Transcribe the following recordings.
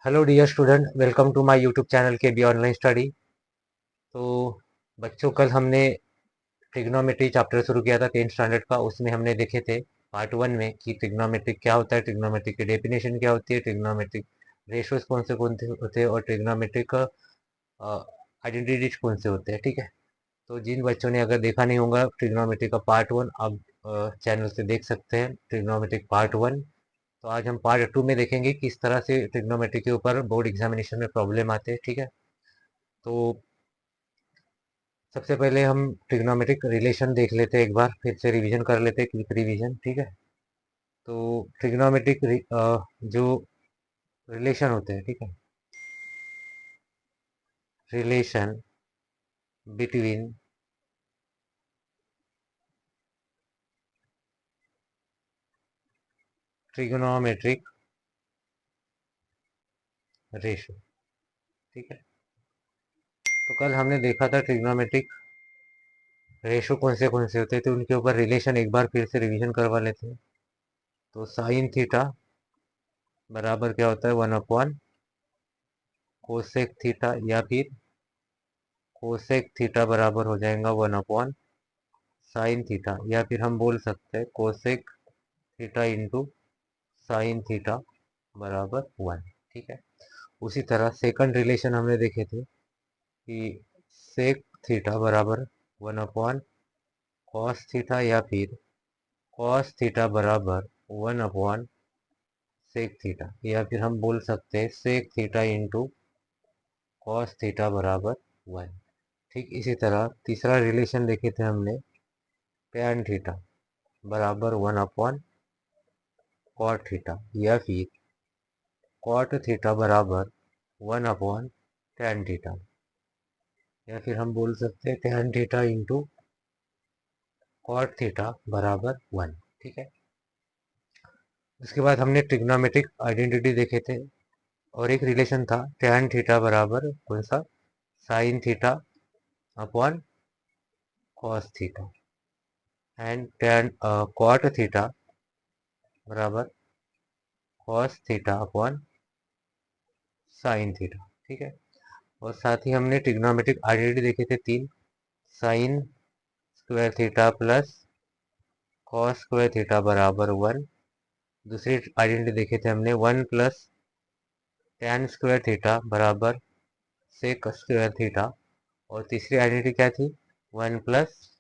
Hello dear student, welcome to my YouTube channel K B online study. तो बच्चों, कल हमने ट्रिग्नोमेट्री चैप्टर शुरू किया था 10th स्टैंडर्ड का। उसमें हमने देखे थे पार्ट 1 में कि ट्रिग्नोमेट्रिक क्या होता है, ट्रिग्नोमेट्रिक की डेफिनेशन क्या होती है, ट्रिग्नोमेट्रिक रेशियोज कौन से होते हैं और ट्रिग्नोमेट्रिक आइडेंटिटीज कौन से होते हैं। ठीक है, तो जिन बच्चों ने अगर देखा नहीं होगा ट्रिग्नोमेट्री का पार्ट 1, अब चैनल से देख सकते हैं ट्रिग्नोमेट्रिक पार्ट 1। तो आज हम पार्ट 2 में देखेंगे किस तरह से ट्रिग्नोमेट्री के ऊपर बोर्ड एग्जामिनेशन में प्रॉब्लम आते हैं। ठीक है, तो सबसे पहले हम ट्रिग्नोमेट्रिक रिलेशन देख लेते हैं, एक बार फिर से रिवीजन कर लेते हैं, क्विक रिवीजन। ठीक है, तो ट्रिग्नोमेट्रिक जो रिलेशन होते हैं, ठीक है, रिलेशन बिटवीन ट्रिग्नोमेट्रिक रेशो। ठीक है, तो कल हमने देखा था ट्रिग्नोमेट्रिक रेशो कौन से होते हैं, तो उनके ऊपर रिलेशन एक बार फिर से रिवीजन करवा लेते हैं। तो साइन थीटा बराबर क्या होता है, 1/, कोसेक थीटा, या फिर कोसेक थीटा बराबर हो जाएगा 1/, साइन थीटा, या फिर हम बोल सकते हैं cosec theta into sine theta बराबर 1। ठीक है, उसी तरह सेकंड रिलेशन हमने देखे थे कि सेक थीटा बराबर 1/, कॉस थीटा, या फिर कॉस थीटा बराबर 1/, सेक थीटा, या फिर हम बोल सकते हैं sec theta into cos theta बराबर 1। ठीक इसी तरह तीसरा रिलेशन देखे थे हमने, टैन थीटा बराबर 1/, कॉट थीटा, या फिर कॉट थीटा बराबर 1/, टैन थीटा, या फिर हम बोल सकते हैं tan theta into cot theta बराबर 1। ठीक है, उसके बाद हमने ट्रिग्नोमेट्रिक आइडेंटिटी देखे थे और एक रिलेशन था टैन थीटा बराबर कौन सा, sine theta upon cos theta, and tan cot theta बराबर cos theta upon sine theta. ठीक है, और साथ ही हमने ट्रिग्नोमेट्रिक आइडेंटिटी देखे थे तीन, sign square theta plus cos square theta बराबर 1। दूसरी आइडेंटिटी देखे थे हमने 1 प्लस टैन स्क्वायर थीटा बराबर सेक स्क्वायर थीटा, और तीसरी आइडेंटिटी क्या थी, 1 प्लस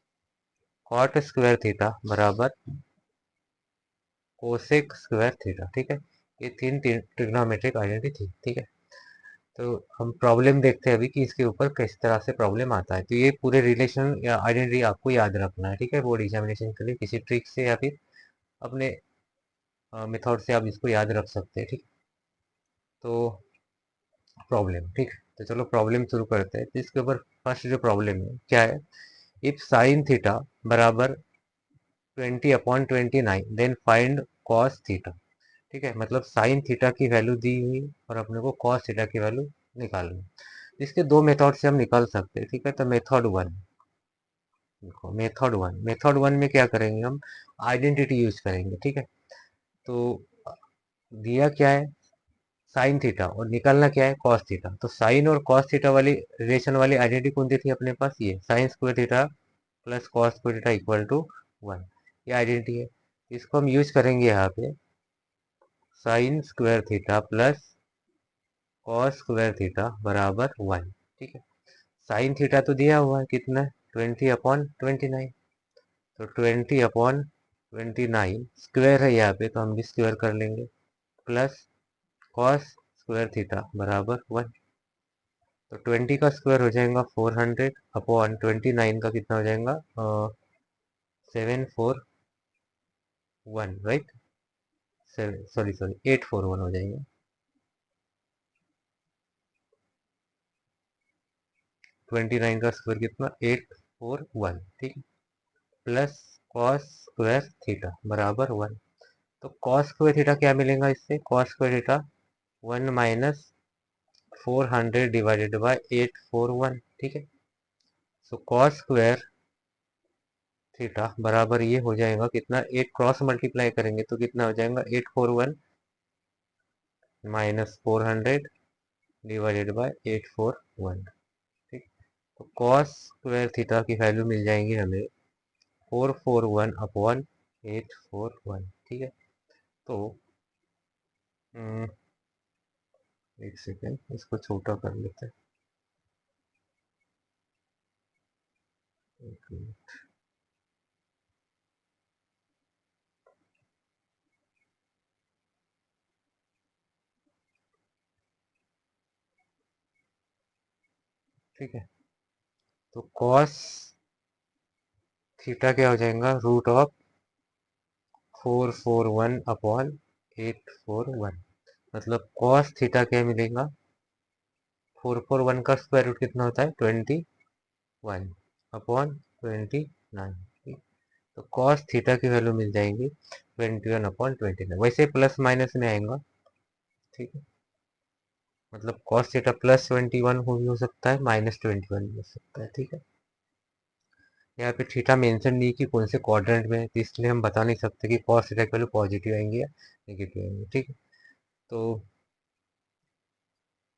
कॉट स्क्वायर थीटा बराबर कोसेक स्क्वायर थीटा। ठीक है, ये तीन ट्रिग्नोमेट्रिक आइडेंटिटी थी। ठीक है, तो हम प्रॉब्लम देखते हैं अभी कि इसके ऊपर किस तरह से प्रॉब्लम आता है। तो ये पूरे रिलेशन या आइडेंटिटी आपको याद रखना है। ठीक है, बोर्ड एग्जामिनेशन के लिए किसी ट्रिक से या फिर अपने मेथड से आप इसको याद रख सकते हैं। ठीक, तो प्रॉब्लम, ठीक है, तो चलो प्रॉब्लम शुरू करते हैं। तो इसके ऊपर फर्स्ट जो प्रॉब्लम है क्या है, इफ साइन थीटा बराबर 20/29 देन फाइंड कॉस थीटा। ठीक है, मतलब साइन थीटा की वैल्यू दी हुई और अपने को कॉस थीटा की वैल्यू निकालनी। इसके दो मेथड से हम निकाल सकते हैं। ठीक है, तो मेथड वन देखो, मेथड वन में क्या करेंगे, हम आइडेंटिटी यूज करेंगे। ठीक है, तो दिया क्या है, साइन थीटा, और निकालना क्या है, कॉस थीटा। तो साइन और कॉस थीटा वाली रिलेशन वाली आइडेंटिटी कौन सी थी अपने पास, ये sine square theta plus cos square theta equal to 1, ये आइडेंटिटी है। इसको हम यूज करेंगे यहाँ पे, sign square theta plus cos square theta बराबर 1। ठीक है, साइन थीटा तो दिया हुआ है कितना, 20/29, तो 20/29 स्क्वायर है यहाँ पे, तो हम भी स्क्वायर कर लेंगे, प्लस कॉस स्क्वायर थीटा बराबर 1। तो 20 का स्क्वायर हो जाएगा 400 अपॉन 29 का कितना हो जाएगा 741, राइट, सॉरी सॉरी 841 हो जाएगा। 29 का स्क्वायर कितना 841, ठीक है, प्लस कॉस स्क्वायर थीटा बराबर 1। तो कॉस स्क्वायर थीटा क्या मिलेगा इससे, cos square theta 1 minus 400 divided by 841। ठीक है, सो कॉस स्क्वायर थीटा बराबर ये हो जाएगा कितना, 8 क्रॉस मल्टीप्लाई करेंगे तो कितना हो जाएगा 841 माइनस 400 डिवाइडेड बाय 841। ठीक, तो कॉस स्क्वायर थीटा की वैल्यू मिल जाएंगी हमें 441 अपॉन 841। ठीक है, तो एक सेकेंड, इसको छोटा कर लेते हैं। एक मिनट। ठीक है, तो कॉस थीटा क्या हो जाएगा, रूट ऑफ 441 अपॉन 841। मतलब कॉस थीटा क्या मिलेगा, 441 का स्क्वायर रूट कितना होता है, 21 अपॉन 29। ठीक, तो कॉस थीटा की वैल्यू मिल जाएंगी 21 अपॉन 29। वैसे प्लस माइनस में आएगा। ठीक है, मतलब कॉस थीटा प्लस 21 हो भी हो सकता है, माइनस 21 भी हो सकता है। ठीक है, यहाँ पे थीटा मेंशन नहीं कि कौन से क्वाड्रेंट में है, तो इसलिए हम बता नहीं सकते कि कॉस थीटा की वैल्यू पॉजिटिव आएंगी या नेगेटिव आएंगी। ठीक है, तो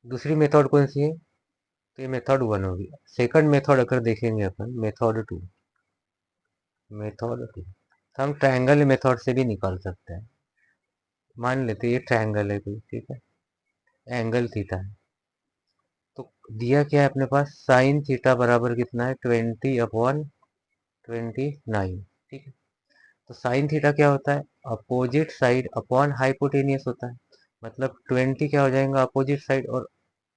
दूसरी मेथड कौन सी है, तो ये मेथड 1 होगी। सेकंड मेथड अगर देखेंगे अपन, मेथड 2 हम ट्रायंगल मेथड से भी निकाल सकते हैं। मान लेते हैं ये ट्रायंगल है कोई, ठीक है, एंगल थीटा है, तो दिया क्या है अपने पास, साइन थीटा बराबर कितना है, 20 अपॉन 29। ठीक है, तो साइन थीटा क्या होता है, अपोजिट साइड अपॉन हाइपोटेनियस होता है। मतलब 20 क्या हो जाएगा अपोजिट साइड, और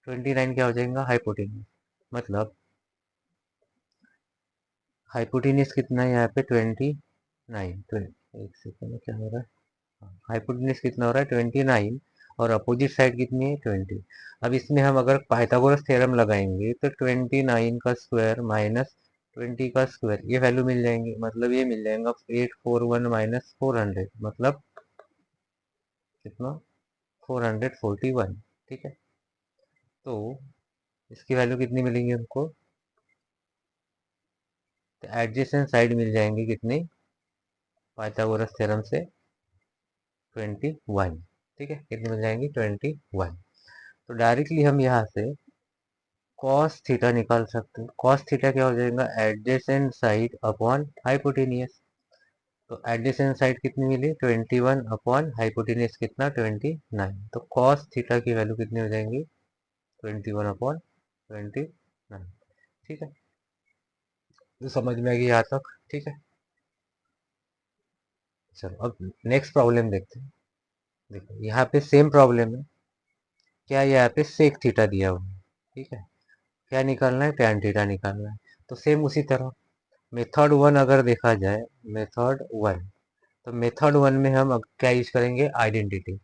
29 क्या हो जाएगा हाइपोटेनियस। मतलब हाइपोटेनियस कितना है यहाँ पे, 29। एक सेकंड, क्या हो रहा है, हाइपोटेनियस कितना हो रहा है, 29, और अपोजिट साइड कितनी है, 20। अब इसमें हम अगर पाइथागोरस थ्योरम लगाएंगे तो 29 का स्क्वायर माइनस 20 का स्क्वायर, ये वैल्यू मिल जाएंगी। मतलब ये मिल जाएगा 841 माइनस 400, मतलब कितना, 441। ठीक है, तो इसकी वैल्यू कितनी मिलेंगी हमको, तो एडजेसेंट साइड मिल जाएंगी कितनी, पाइथागोरस थ्योरम से 21। ठीक है, कितनी मिल जाएंगी, 21। तो डायरेक्टली हम यहाँ से कॉस थीटा निकाल सकते हैं। कॉस थीटा क्या हो जाएगा, एडजेसेंट साइड अपॉन हाइपोटेनियस। तो एडजेसेंट साइड कितनी मिली, 21 अपॉन हाइपोटेनियस कितना, 29। तो कॉस थीटा की वैल्यू कितनी हो जाएंगी, 21 अपॉन 29। ठीक है, तो समझ में आ गई यहाँ तक। ठीक है, चलो अब नेक्स्ट प्रॉब्लम देखते हैं। देखो यहाँ पे सेम प्रॉब्लम है, क्या यहाँ पे सेक थीटा दिया हुआ है। ठीक है, क्या निकालना है, टैन थीटा निकालना है। तो सेम उसी तरह मेथड 1 अगर देखा जाए, मेथड 1, तो मेथड 1 में हम अब क्या यूज करेंगे, आइडेंटिटी।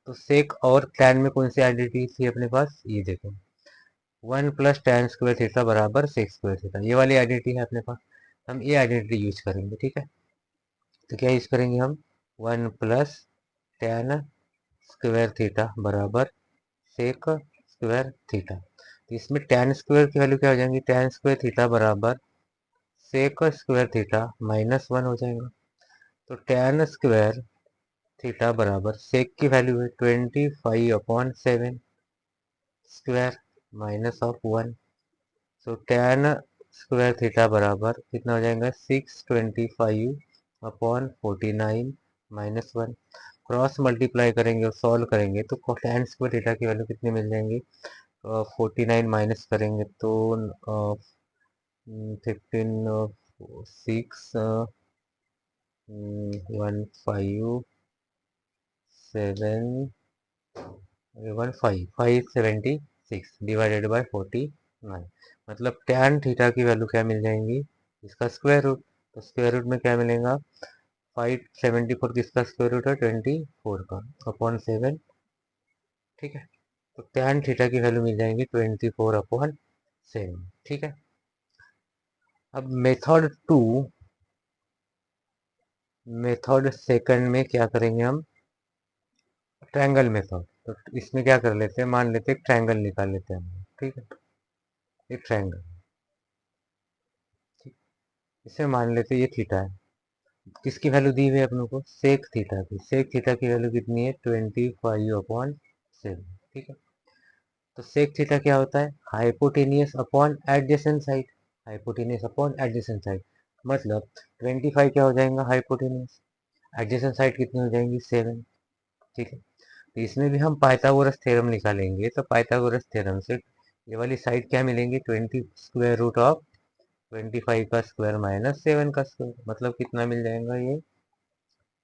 तो सेक और टैन में कौन सी आइडेंटिटी थी अपने पास, ये देखो, 1 प्लस टैन स्क्वायर थीटा बराबर सेक स्क्वायर थीटा, ये वाली आइडेंटिटी है अपने पास। हम ये आइडेंटिटी यूज करेंगे। ठीक है, तो क्या यूज करेंगे हम, 1 प्लस टैन स्क्वायर थीटा बराबर सेक स्क्वायर थीटा। तो इसमें टैन स्क्वायर की वैल्यू क्या हो जाएंगी, टैन स्क्वायर थीटा बराबर सेक स्क्वायर थीटा -1 हो जाएगा। तो टैन स्क्वायर थीटा बराबर सेक की वैल्यू है 25/7 स्क्वायर माइनस ऑफ 1। तो टैन स्क्वायर थीटा बराबर कितना हो जाएगा, 625/49 -1। क्रॉस मल्टीप्लाई करेंगे और सॉल्व करेंगे तो टैन स्क्वायर थीटा की वैल्यू कितनी मिल जाएंगी, 49 माइनस करेंगे तो 15, 6, 576 डिवाइडेड बाय 49। मतलब टैन थीटा की वैल्यू क्या मिल जाएंगी, इसका स्क्वायर रूट। तो स्क्वायर रूट में क्या मिलेगा, 574 किसका स्क्वायर रूट है, 24 का अपॉन 7। ठीक है, तो टैन थीटा की वैल्यू मिल जाएंगी 24/7। ठीक है, अब मेथड सेकंड में क्या करेंगे हम, ट्रायंगल मेथड। तो इसमें क्या कर लेते हैं, मान लेते हैं ट्रायंगल निकाल लेते हैं हम। ठीक है, एक ट्रायंगल, इसे मान लेते हैं ये थीटा है। किसकी वैल्यू दी हुई है अपनों को, सेक थीटा की। सेक थीटा की वैल्यू कितनी है, 25/7। ठीक है, तो सेक थीटा क्या होता है, hypotenuse upon adjacent side, hypotenuse upon adjacent side, मतलब 25 क्या हो जाएगा हाइपोटेनियस, एडजेसेंट साइड कितनी हो जाएंगी 7। ठीक है, तो इसमें भी हम पाइथागोरस थ्योरम निकालेंगे, तो पाइथागोरस थ्योरम से ये वाली साइड क्या मिलेंगी, 20 स्क्वायर रूट ऑफ 25 का स्क्वायर माइनस 7 का स्क्वायर, मतलब कितना मिल जाएगा ये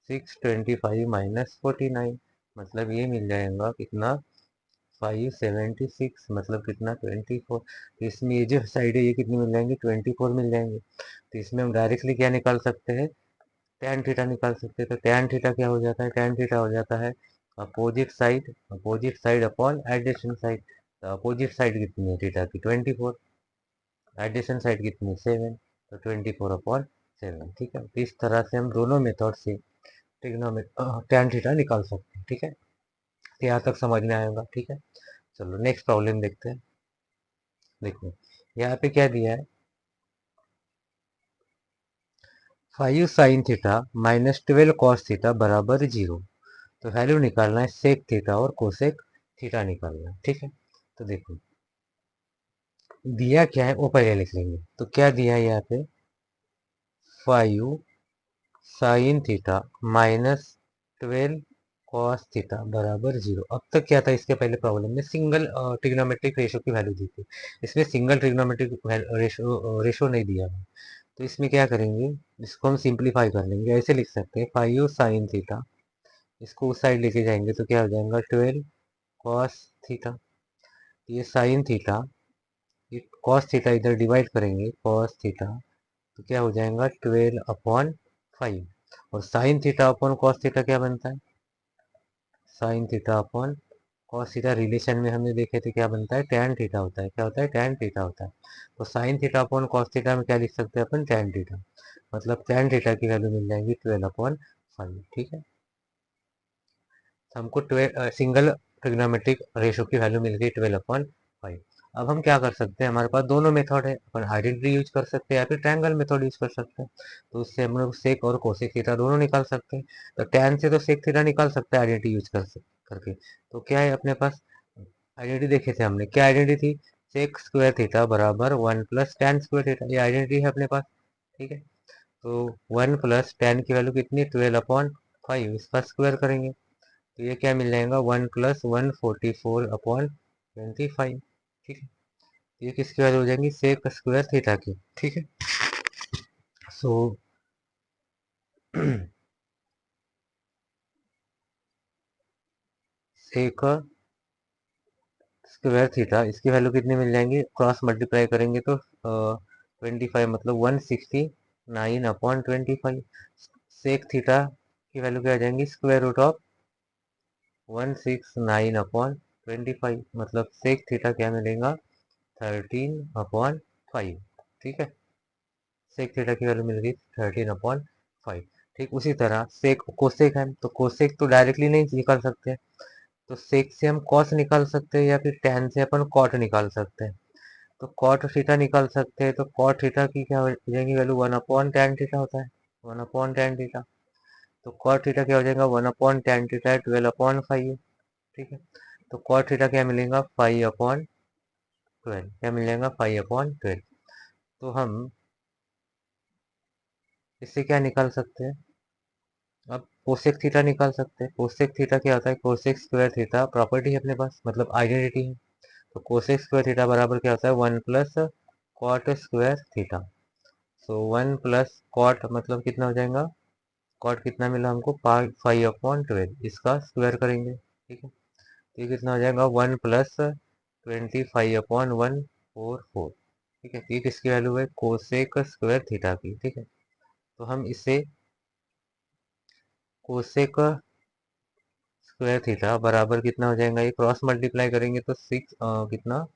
625 माइनस 49, मतलब ये मिल जाएगा कितना 576, मतलब कितना 24। तो इसमें ये जो साइड है ये कितनी मिल जाएंगी 24 मिल जाएंगे। तो इसमें हम डायरेक्टली क्या निकाल सकते हैं, टैन थीटा निकाल सकते हैं। तो टैन थीटा क्या हो जाता है, टैन थीटा हो जाता है opposite side upon adjacent side. तो अपोजिट साइड कितनी है थीटा की 24, एडजेसेंट साइड कितनी है 7, तो 24 अपॉन 7। ठीक है, तो इस तरह से हम दोनों मेथड से टैन थीटा निकाल सकते हैं। ठीक है, तो यहाँ तक समझ में आएगा। ठीक है, चलो नेक्स्ट प्रॉब्लम देखते हैं। देखो यहाँ पे क्या दिया है, 5 sine theta minus 12 cos theta बराबर 0। तो वैल्यू निकालना है सेक थीटा और कोसेक थीटा निकालना है। ठीक है, तो देखो दिया क्या है वो पहले लिख लेंगे। तो क्या दिया है यहाँ पे, 5 sine theta minus 12 cos theta बराबर 0। अब तक क्या था इसके पहले प्रॉब्लम में, सिंगल ट्रिग्नोमेट्रिक रेशो की वैल्यू दी थी, इसमें सिंगल ट्रिग्नोमेट्रिक रेशो नहीं दिया है। तो इसमें क्या करेंगे, इसको हम सिंप्लीफाई कर लेंगे, ऐसे लिख सकते हैं 5 साइन थीटा, इसको उस साइड लेके जाएंगे तो क्या हो जाएगा 12 कॉस थीटा, ये साइन थीटा, ये कॉस थीटा इधर डिवाइड करेंगे कॉस थीटा, तो क्या हो जाएगा 12/5। और sign theta upon cos theta क्या बनता है, sign theta upon cos theta relation में हमने देखे थे क्या बनता है, टैन थीटा होता है। क्या होता है, टैन थीटा होता है। तो sign theta upon cos theta में क्या लिख सकते हैं अपन, टैन थीटा, मतलब टैन थीटा की वैल्यू मिल जाएगी 12/5। ठीक है, तो हमको सिंगल ट्रिग्नोमेट्रिक रेशो की वैल्यू मिल गई 12/5। अब हम क्या कर सकते हैं, हमारे पास दोनों मेथड है, अपन आइडेंटिटी यूज कर सकते हैं या फिर ट्रायंगल मेथड यूज कर सकते हैं। तो उससे हम लोग सेक और कोसेक थीटा दोनों निकाल सकते हैं। तो टैन से तो सेक थीटा निकाल सकते हैं आइडेंटिटी यूज करके। तो क्या है अपने पास, आइडेंटिटी देखे थे हमने, क्या आइडेंटिटी थी, सेक स्क्वायर थीटा बराबर 1 प्लस टैन स्क्वायर थीटा, ये आइडेंटिटी है अपने पास। ठीक है, तो 1 प्लस टैन की वैल्यू कितनी 12/5, इसका स्क्वायर करेंगे तो ये क्या मिल जाएगा 1 प्लस 144/25। ठीक है, ये किसकी वैल्यू हो जाएंगी, सेक स्क्वायर थीटा की। ठीक है, सो सेक स्क्वायर थीटा, इसकी वैल्यू कितनी मिल जाएंगी, क्रॉस मल्टीप्लाई करेंगे तो 25, मतलब 169/25। सेक थीटा की वैल्यू क्या आ जाएंगी, स्क्वायर रूट ऑफ 169/25, मतलब सेक थीटा क्या मिलेगा 13/5। ठीक है, सेक थीटा की वैल्यू मिल गई 13/5। ठीक उसी तरह सेक कोसेक है, तो कोसेक तो डायरेक्टली नहीं निकाल सकते, तो सेक से हम कॉस निकाल सकते हैं या फिर टैन से अपन कॉट निकाल सकते हैं। तो कॉट थीटा निकाल सकते हैं, तो कॉट थीटा की क्या हो जाएगी वैल्यू 1/tan थीटा होता है, 1/tan थीटा। तो कॉट थीटा क्या हो जाएगा 1/tan थीटा 12/5। ठीक है, तो कॉट थीटा क्या मिलेगा 5/12, क्या मिल जाएगा 5/12। तो हम इससे क्या निकाल सकते हैं, अब कोसेक थीटा निकाल सकते हैं। कोसेक थीटा क्या होता है, कोसेक स्क्वायर थीटा प्रॉपर्टी है अपने पास, मतलब आइडेंटिटी है। तो कोसेक स्क्वायर थीटा बराबर क्या होता है 1 प्लस कॉट स्क्वायर थीटा। सो 1 प्लस कॉट मतलब कितना हो जाएगा, कॉट कितना मिला हमको 5/12, इसका स्क्वायर करेंगे। ठीक है, तो ये कितना हो जाएगा 1 प्लस 25/144। ठीक है, तो ये किसकी वैल्यू है, कोसेक स्क्वायर थीटा की। ठीक है, तो हम इसे कोसेक स्क्वायर थीटा बराबर कितना हो जाएगा, ये क्रॉस मल्टीप्लाई करेंगे तो 6 कितना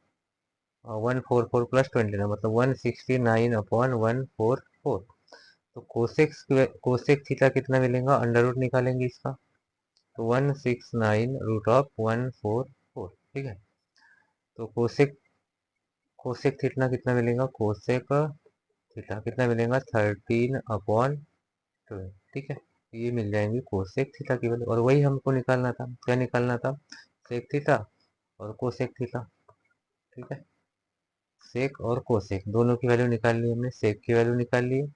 144 + 29, मतलब 169/144। तो कोसेक थीटा कितना मिलेगा, अंडर रूट निकालेंगे इसका, तो 169√144। ठीक है, तो कोसेक कोसेक थीटा कितना मिलेगा, कोसेक थीटा कितना मिलेगा 13/12। ठीक है, ये मिल जाएंगी कोसेक थीटा की वैल्यू, और वही हमको निकालना था, क्या निकालना था, सेक थीटा और कोसेक थीटा। ठीक है, सेक और कोसेक दोनों की वैल्यू निकाल ली हमने, सेक की वैल्यू निकाल ली,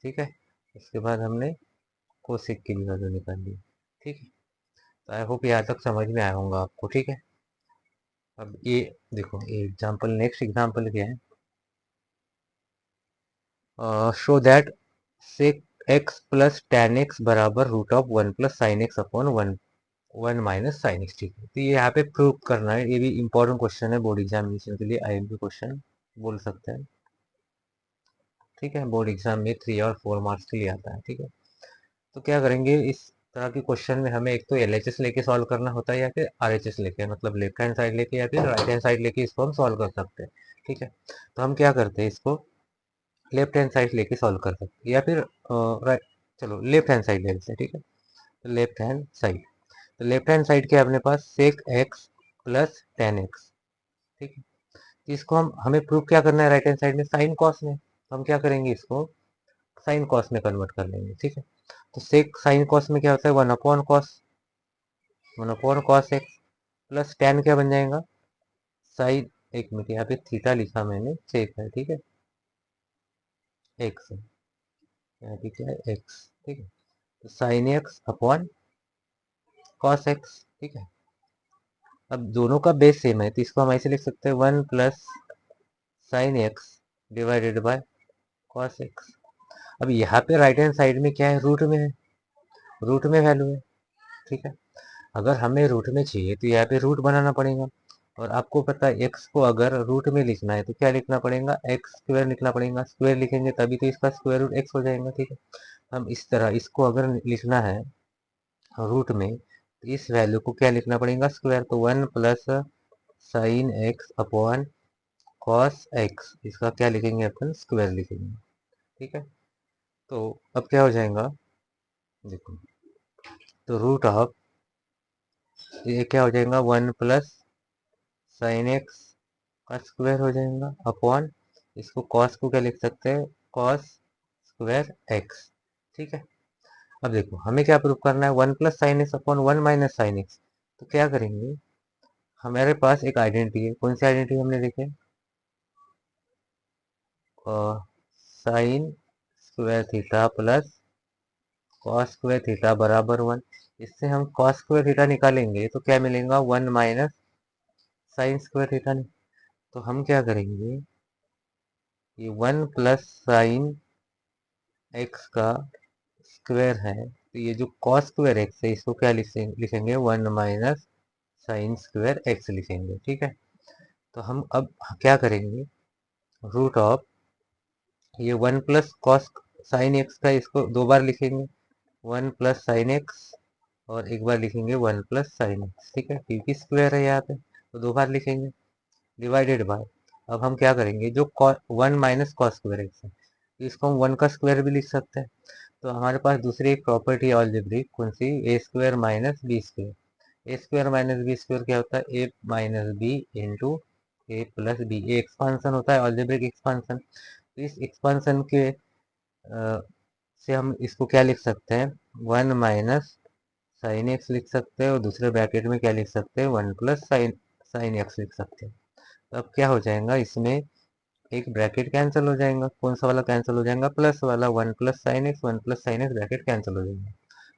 ठीक है। उसके बाद हमने कोसेक की भी वैल्यू निकाल ली, ठीक है। तो आई होप यहाँ तक समझ में आया होगा आपको, ठीक है। अब ये देखो, ये एग्जाम्पल, नेक्स्ट एग्जाम्पल क्या है, show that sec x plus tan x बराबर root of one plus sine x upon one one minus sine x, ठीक है। तो ये यहाँ पे प्रूव करना है, ये भी इंपॉर्टेंट क्वेश्चन है बोर्ड एग्जामिनेशन के लिए, आईएमपी क्वेश्चन बोल सकते हैं, ठीक है। बोर्ड एग्जाम में 3 और 4 मार्क्स के लिए आता है, ठीक है। तो क्या करेंगे, इस तरह के क्वेश्चन में हमें एक तो एलएचएस लेके सॉल्व करना होता है, या फिर आरएचएस लेके, मतलब लेफ्ट हैंड साइड लेके या फिर राइट हैंड साइड लेके इसको हम सॉल्व कर सकते हैं, ठीक है। तो हम क्या करते हैं, इसको लेफ्ट हैंड साइड लेके सॉल्व कर सकते हैं, या फिर राइट, चलो लेफ्ट हैंड साइड ले लेते हैं, ठीक है। तो लेफ्ट हैंड साइड, तो लेफ्ट हैंड साइड के अपने पास sec x plus tan x, ठीक है। तो इसको हमें प्रूव क्या करना है, राइट हैंड साइड में साइन कॉस में, तो हम क्या करेंगे, इसको साइन कॉस में कन्वर्ट कर लेंगे, ठीक है। तो सेक साइन कॉस में क्या होता है, one upon cos x plus ten क्या बन जाएगा, साइन, एक मिनट यहाँ पे थीटा लिखा मैंने, सेक है, ठीक है, एक्स, यहाँ पे क्या है, एक्स, ठीक है। तो sign x upon cos x, ठीक है। अब दोनों का बेस सेम है, तो इसको हम ऐसे लिख सकते हैं, one plus sine x divided by cos x. अब यहाँ पे राइट हैंड साइड में क्या है, रूट में है, रूट में वैल्यू है, ठीक है। अगर हमें रूट में चाहिए तो यहाँ पे रूट बनाना पड़ेगा, और आपको पता है एक्स को अगर रूट में लिखना है तो क्या लिखना पड़ेगा, एक्स स्क्वायर लिखना पड़ेगा, स्क्वायर लिखेंगे तभी तो इसका स्क्वायर रूट एक्स हो जाएगा, ठीक है। हम इस तरह इसको अगर लिखना है रूट में, तो इस वैल्यू को क्या लिखना पड़ेगा, स्क्वायर, तो one plus sine x upon cos x, इसका क्या लिखेंगे अपन, स्क्वायर लिखेंगे, ठीक है। तो अब क्या हो जाएगा, देखो, तो रूट ऑफ, ये क्या हो जाएगा, वन प्लस साइन एक्स का स्क्वायर हो जाएगा अपॉन, इसको कॉस को क्या लिख सकते हैं, कॉस स्क्वायर एक्स, ठीक है। अब देखो हमें क्या प्रूव करना है, one plus sine x upon one minus sine x. तो क्या करेंगे, हमारे पास एक आइडेंटिटी है, कौन सी आइडेंटिटी हमने देखे, sign square theta plus cos square theta बराबर वन। इससे हम कॉस स्क्वायर थीटा निकालेंगे तो क्या मिलेगा, one minus sign square theta. तो हम क्या करेंगे, ये वन प्लस साइन एक्स का स्क्वायर है, तो ये जो कॉस स्क्वायर एक्स है इसको क्या लिखेंगे, one minus sine square x लिखेंगे, ठीक है। तो हम अब क्या करेंगे, रूट ऑफ, ये one plus cos sine x का इसको दो बार लिखेंगे, वन प्लस साइन एक्स, और एक बार लिखेंगे वन प्लस साइन एक्स, ठीक है, क्योंकि स्क्वायर है यहाँ पे तो दो बार लिखेंगे, डिवाइडेड बाय, अब हम क्या करेंगे, जो one minus cos square x है, तो इसको हम वन का स्क्वायर भी लिख सकते हैं। तो हमारे पास दूसरी एक प्रॉपर्टी है अलजेब्रिक, कौन सी, ए स्क्वायर माइनस बी स्क्वायर। ए स्क्वायर माइनस बी स्क्वायर क्या होता है, ए माइनस बी इंटू ए प्लस बी, ये एक्सपांसन होता है, अलजेब्रिक एक्सपांसन। तो इस एक्सपांसन के से हम इसको क्या लिख सकते हैं, वन माइनस साइन एक्स लिख सकते हैं, और दूसरे ब्रैकेट में क्या लिख सकते हैं, one plus sign sine x लिख सकते हैं। तो अब क्या हो जाएगा, इसमें एक ब्रैकेट कैंसिल हो जाएगा, कौन सा वाला कैंसिल हो जाएगा, प्लस वाला, one plus sine x bracket cancel हो जाएगा।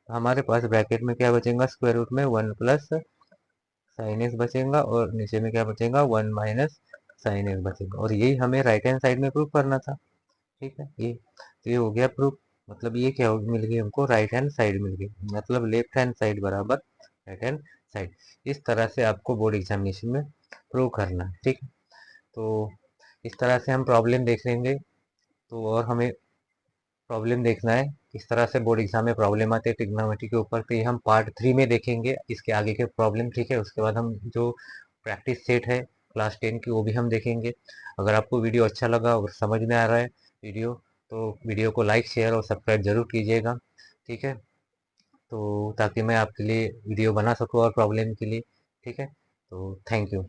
तो हमारे पास ब्रैकेट में क्या बचेगा, स्क्वायर रूट में वन प्लस साइन एक्स बचेगा, और नीचे में क्या बचेगा, वन माइनस साइन एक्स बचेगा, और यही हमें राइट हैंड साइड में प्रूव करना था, ठीक है। ये तो ये हो गया प्रूफ, मतलब ये क्या मिल गई हमको, राइट हैंड साइड मिल गई, मतलब लेफ्ट हैंड साइड बराबर राइट हैंड साइड। इस तरह से आपको बोर्ड एग्जामिनेशन में प्रूव करना है, ठीक है। तो इस तरह से हम प्रॉब्लम देख लेंगे, तो और हमें प्रॉब्लम देखना है किस तरह से बोर्ड एग्जाम में प्रॉब्लम आते हैं ट्रिग्नोमेट्री के ऊपर, तो ये हम पार्ट 3 में देखेंगे, इसके आगे के प्रॉब्लम, ठीक है। उसके बाद हम जो प्रैक्टिस सेट है क्लास 10 की वो भी हम देखेंगे। अगर आपको वीडियो अच्छा लगा और समझ में आ रहा है वीडियो, तो वीडियो को लाइक शेयर और सब्सक्राइब जरूर कीजिएगा, ठीक है। तो ताकि मैं आपके लिए वीडियो बना सकूँ और प्रॉब्लम के लिए, ठीक है। तो थैंक यू।